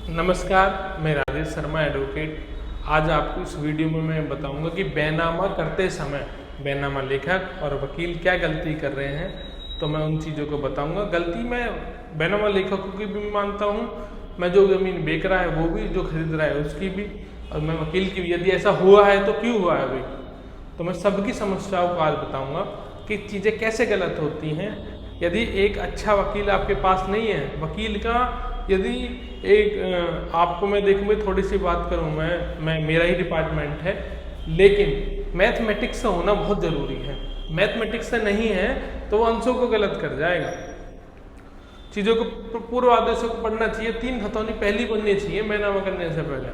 नमस्कार, मैं राजेश शर्मा एडवोकेट। आज आपको इस वीडियो में मैं बताऊंगा कि बैनामा करते समय बैनामा लेखक और वकील क्या गलती कर रहे हैं। तो मैं उन चीज़ों को बताऊंगा। गलती मैं बैनामा लेखकों की भी मानता हूं, मैं जो ज़मीन बेच रहा है वो भी, जो खरीद रहा है उसकी भी, और मैं वकील की भी। यदि ऐसा हुआ है तो क्यों हुआ है भाई, तो मैं सबकी समस्याओं को आज बताऊँगा कि चीज़ें कैसे गलत होती हैं। यदि एक अच्छा वकील आपके पास नहीं है, वकील का यदि एक आपको मैं देखूँ, थोड़ी सी बात करूँ, मैं मेरा ही डिपार्टमेंट है, लेकिन मैथमेटिक्स से होना बहुत ज़रूरी है। मैथमेटिक्स से नहीं है तो वो अंशों को गलत कर जाएगा। चीज़ों को पूर्व आदेशों को पढ़ना चाहिए। 3 खतौनी पहली बननी चाहिए बैनामा करने से पहले।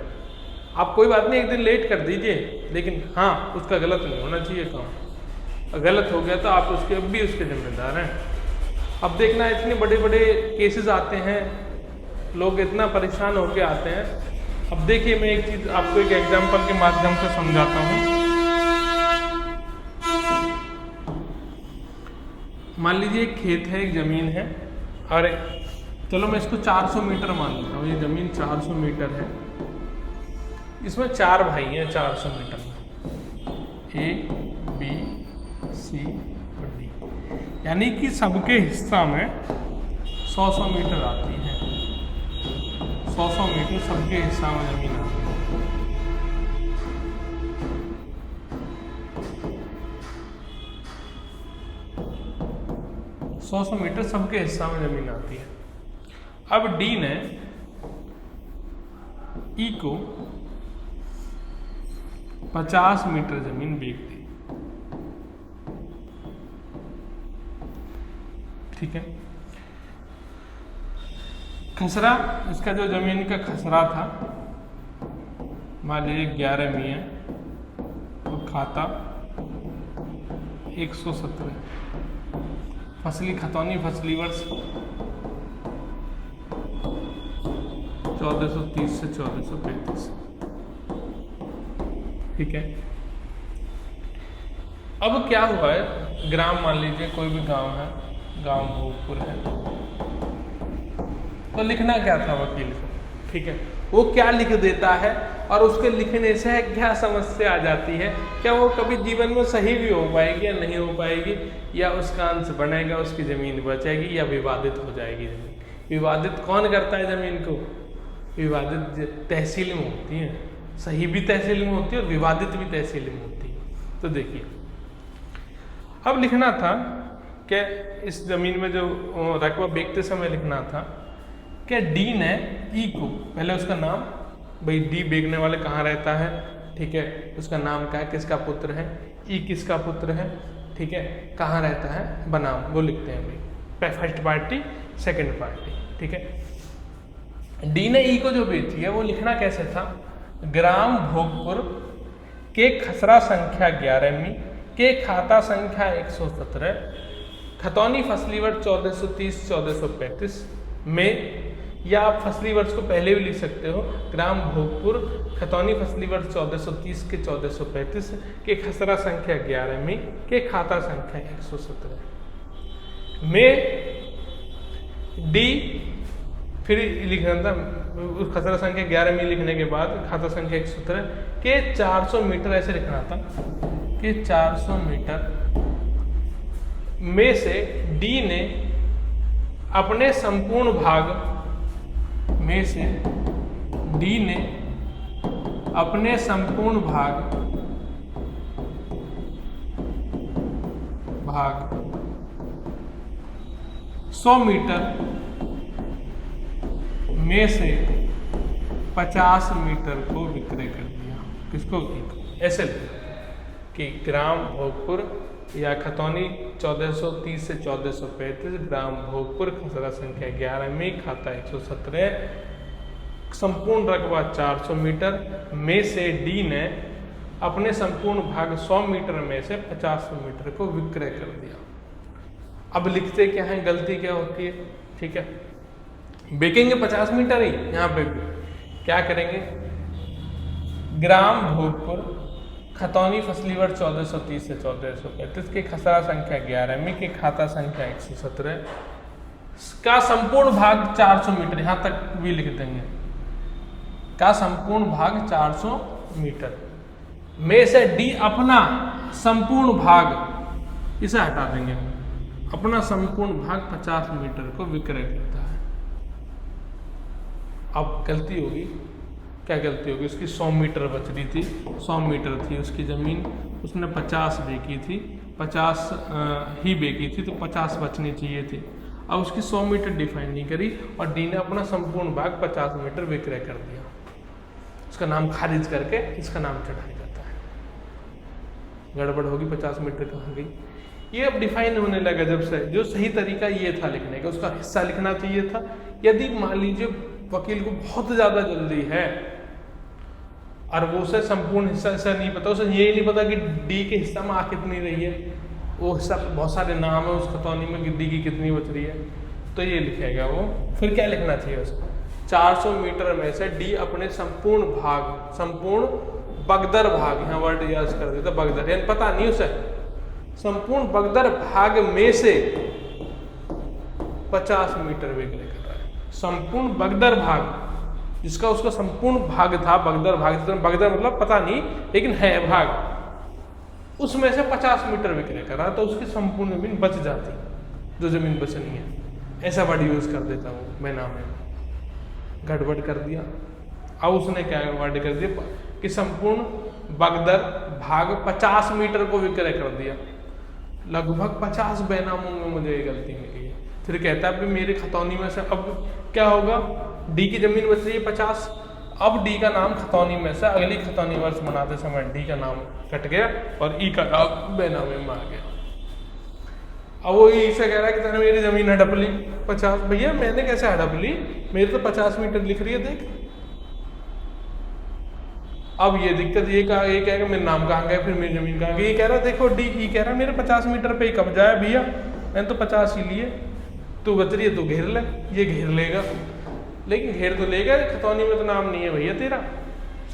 आप कोई बात नहीं, एक दिन लेट कर दीजिए, लेकिन हाँ, उसका गलत नहीं होना चाहिए काम। गलत हो गया तो आप उसके भी उसके जिम्मेदार हैं। अब देखना, इतने बड़े बड़े केसेस आते हैं, लोग इतना परेशान होके आते हैं। अब देखिए, मैं एक चीज़ आपको एक एग्जांपल के माध्यम से समझाता हूँ। मान लीजिए एक खेत है, एक ज़मीन है, और चलो मैं इसको 400 मीटर मान लेता हूँ। ये ज़मीन 400 मीटर है, इसमें 4 भाई हैं 400 मीटर में, ए बी सी और डी, यानी कि सबके हिस्सा में 100 मीटर आती है। 100 मीटर सबके हिस्सा में जमीन आती है। सौ मीटर सबके हिस्सा में जमीन आती है। अब डी ने ई को 50 मीटर जमीन बेच दी, ठीक है। खसरा, इसका जो जमीन का खसरा था, मान लीजिए 11 मियाँ, तो खाता 117। फसली खतौनी फसली वर्ष 1430 से 1435, ठीक है। अब क्या हुआ है, ग्राम मान लीजिए कोई भी गांव है, गांव भोगपुर है, तो लिखना क्या था वकील को, ठीक है। वो क्या लिख देता है और उसके लिखने से क्या समस्या आ जाती है, क्या वो कभी जीवन में सही भी हो पाएगी या नहीं हो पाएगी, या उसका अंश बनेगा, उसकी ज़मीन बचेगी या विवादित हो जाएगी ज़मीन। विवादित कौन करता है ज़मीन को? विवादित तहसील में होती है, सही भी तहसील में होती है और विवादित भी तहसील में होती है। तो देखिए, अब लिखना था कि इस ज़मीन में जो रकबा बेचते समय लिखना था कि डी ने ई को, पहले उसका नाम, भाई डी बेचने वाले कहाँ रहता है, ठीक है, उसका नाम क्या है, किसका पुत्र है, ई किसका पुत्र है, ठीक है, कहाँ रहता है, बनाम, वो लिखते हैं भाई, फर्स्ट पार्टी सेकंड पार्टी, ठीक है। डी ने ई को जो बेची है वो लिखना कैसे था, ग्राम भोगपुर के खसरा संख्या 11वीं के खाता संख्या 117, खतौनी फसली वर्ष 1430-1435 में, या आप फसली वर्ष को पहले भी लिख सकते हो, ग्राम भोगपुर खतौनी फसली वर्ष 1430 के 1435 के खसरा संख्या 11वीं के खाता संख्या 117 में डी, फिर लिखना था उस खसरा संख्या 11वीं लिखने के बाद खाता संख्या 117 के 400 मीटर, ऐसे लिखना था कि 400 मीटर में से डी ने अपने संपूर्ण भाग में से, डी ने अपने संपूर्ण भाग 100 मीटर में से 50 मीटर को विक्रय कर दिया। किसको? ऐसे कि ग्राम भोगपुर या खतौनी 1430 से 1435, ग्राम भोगपुर खसरा संख्या 11वीं खाता 117, संपूर्ण रकबा 400 मीटर में से डी ने अपने संपूर्ण भाग 100 मीटर में से 50 मीटर को विक्रय कर दिया। अब लिखते क्या है, गलती क्या होती है, ठीक है। बेचेंगे 50 मीटर ही, यहाँ पे क्या करेंगे, ग्राम भोगपुर खतौनी फसली वर्ष 1430 से 1435 के खसरा संख्या 11वीं के खाता संख्या 117 का संपूर्ण भाग 400 मीटर, यहाँ तक भी लिख देंगे, का संपूर्ण भाग 400 मीटर में से डी अपना संपूर्ण भाग, इसे हटा देंगे हम, अपना संपूर्ण भाग 50 मीटर को विक्रय करता है। अब गलती होगी, क्या गलती होगी, उसकी 100 मीटर बच रही थी, 100 मीटर थी उसकी ज़मीन, उसने 50 बेची थी, 50 ही बेची थी, तो 50 बचनी चाहिए थी। अब उसकी 100 मीटर डिफाइन नहीं करी और डी ने अपना संपूर्ण भाग 50 मीटर विक्रय कर दिया। उसका नाम खारिज करके इसका नाम चढ़ाया जाता है। गड़बड़ होगी, 50 मीटर कहाँ गई, ये अब डिफाइन होने लगा जब से। जो सही तरीका ये था लिखने का, उसका हिस्सा लिखना चाहिए था। यदि मान लीजिए वकील को बहुत ज़्यादा जल्दी है और वो उसे संपूर्ण हिस्सा ऐसा नहीं पता, उसे ये नहीं पता कि डी के हिस्सा में आ कितनी रही है, वो हिस्सा बहुत सारे नाम है उस खतौनी में कि डी की कितनी बच रही है, तो ये लिखेगा वो। फिर क्या लिखना चाहिए उसे, 400 मीटर में से डी अपने संपूर्ण भाग, संपूर्ण बगदर भाग, यहाँ वर्ड याद कर देता बगदर, यानी पता नहीं उसे, संपूर्ण बगदर भाग में से 50 मीटर विक्रय कर रहा है। संपूर्ण बगदर भाग, जिसका उसका संपूर्ण भाग था, बगदर भाग, बगदर मतलब पता नहीं लेकिन है भाग, उसमें से 50 मीटर विक्रय कर रहा है, तो उसकी संपूर्ण जमीन बच जाती, जो जमीन बचनी है, ऐसा वर्ड यूज कर देता हूँ मैं नाम में। गड़बड़ कर दिया। अब उसने क्या वर्ड कर दिया कि संपूर्ण बगदर भाग 50 मीटर को विक्रय कर दिया। लगभग 50 बेनामों में मुझे ये गलती मिली है। फिर कहता है मेरे खतौनी में से अब क्या होगा, डी की जमीन बच रही है 50, अब डी का नाम खतौनी में से अगली खतौनी वर्ष बनाते समय डी का नाम कट गया और ई का नाम बेनामे में आ गया। अब वो ई से कह रहा है कि तेने मेरी जमीन हड़प ली 50। भैया मैंने कैसे हड़प ली, मेरे तो 50 मीटर लिख रही है देख। अब ये दिक्कत, ये कहेगा मेरे नाम कहाँ गया, फिर मेरी जमीन कहाँ गई। ये कह रहा देखो डी, ई कह रहा मेरे 50 मीटर पे ही कब्जा है भैया, मैंने तो 50 ही लिए, तू बच रही है तो घेर ले। ये घेर लेगा, लेकिन घेर तो लेगा, खतौनी में तो नाम नहीं है भैया तेरा,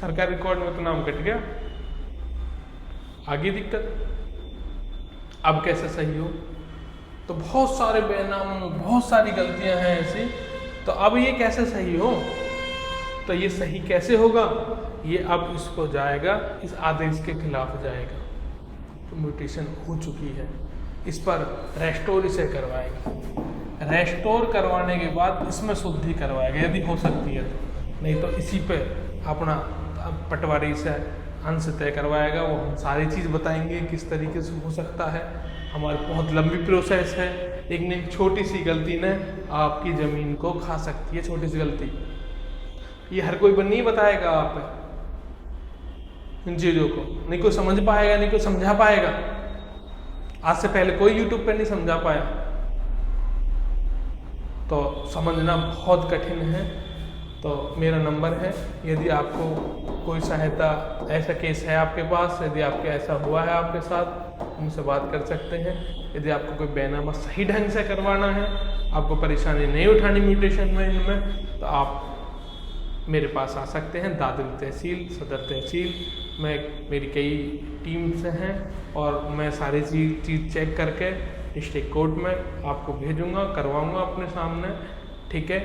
सरकारी रिकॉर्ड में तो नाम कट गया। आगे दिक्कत, अब कैसे सही हो, तो बहुत सारे बेनामों में बहुत सारी गलतियां हैं ऐसी, तो अब ये कैसे सही हो, तो ये सही कैसे होगा, ये अब इसको जाएगा, इस आदेश के खिलाफ जाएगा, तो म्यूटेशन हो चुकी है, इस पर रेस्टोर इसे करवाएगा। रेस्टोर करवाने के बाद इसमें शुद्धि करवाएगा यदि हो सकती है तो, नहीं तो इसी पे अपना पटवारी से अंश तय करवाएगा। वो हम सारी चीज़ बताएंगे किस तरीके से हो सकता है, हमारी बहुत लंबी प्रोसेस है, लेकिन एक छोटी सी गलती ने आपकी ज़मीन को खा सकती है। छोटी सी गलती, ये हर कोई नहीं बताएगा आप इन चीज़ों को, नहीं कोई समझ पाएगा, नहीं कोई समझा पाएगा। आज से पहले कोई यूट्यूब पे नहीं समझा पाया, तो समझना बहुत कठिन है। तो मेरा नंबर है, यदि आपको कोई सहायता, ऐसा केस है आपके पास, यदि आपके ऐसा हुआ है आपके साथ, मुझसे बात कर सकते हैं। यदि आपको कोई बैनामा सही ढंग से करवाना है, आपको परेशानी नहीं उठानी म्यूटेशन में इनमें, तो आप मेरे पास आ सकते हैं। दादरी तहसील, सदर तहसील में मेरी कई टीम्स हैं और मैं सारी चीज़ चेक करके डिस्ट्रिक्ट कोर्ट में आपको भेजूंगा, करवाऊंगा अपने सामने, ठीक है।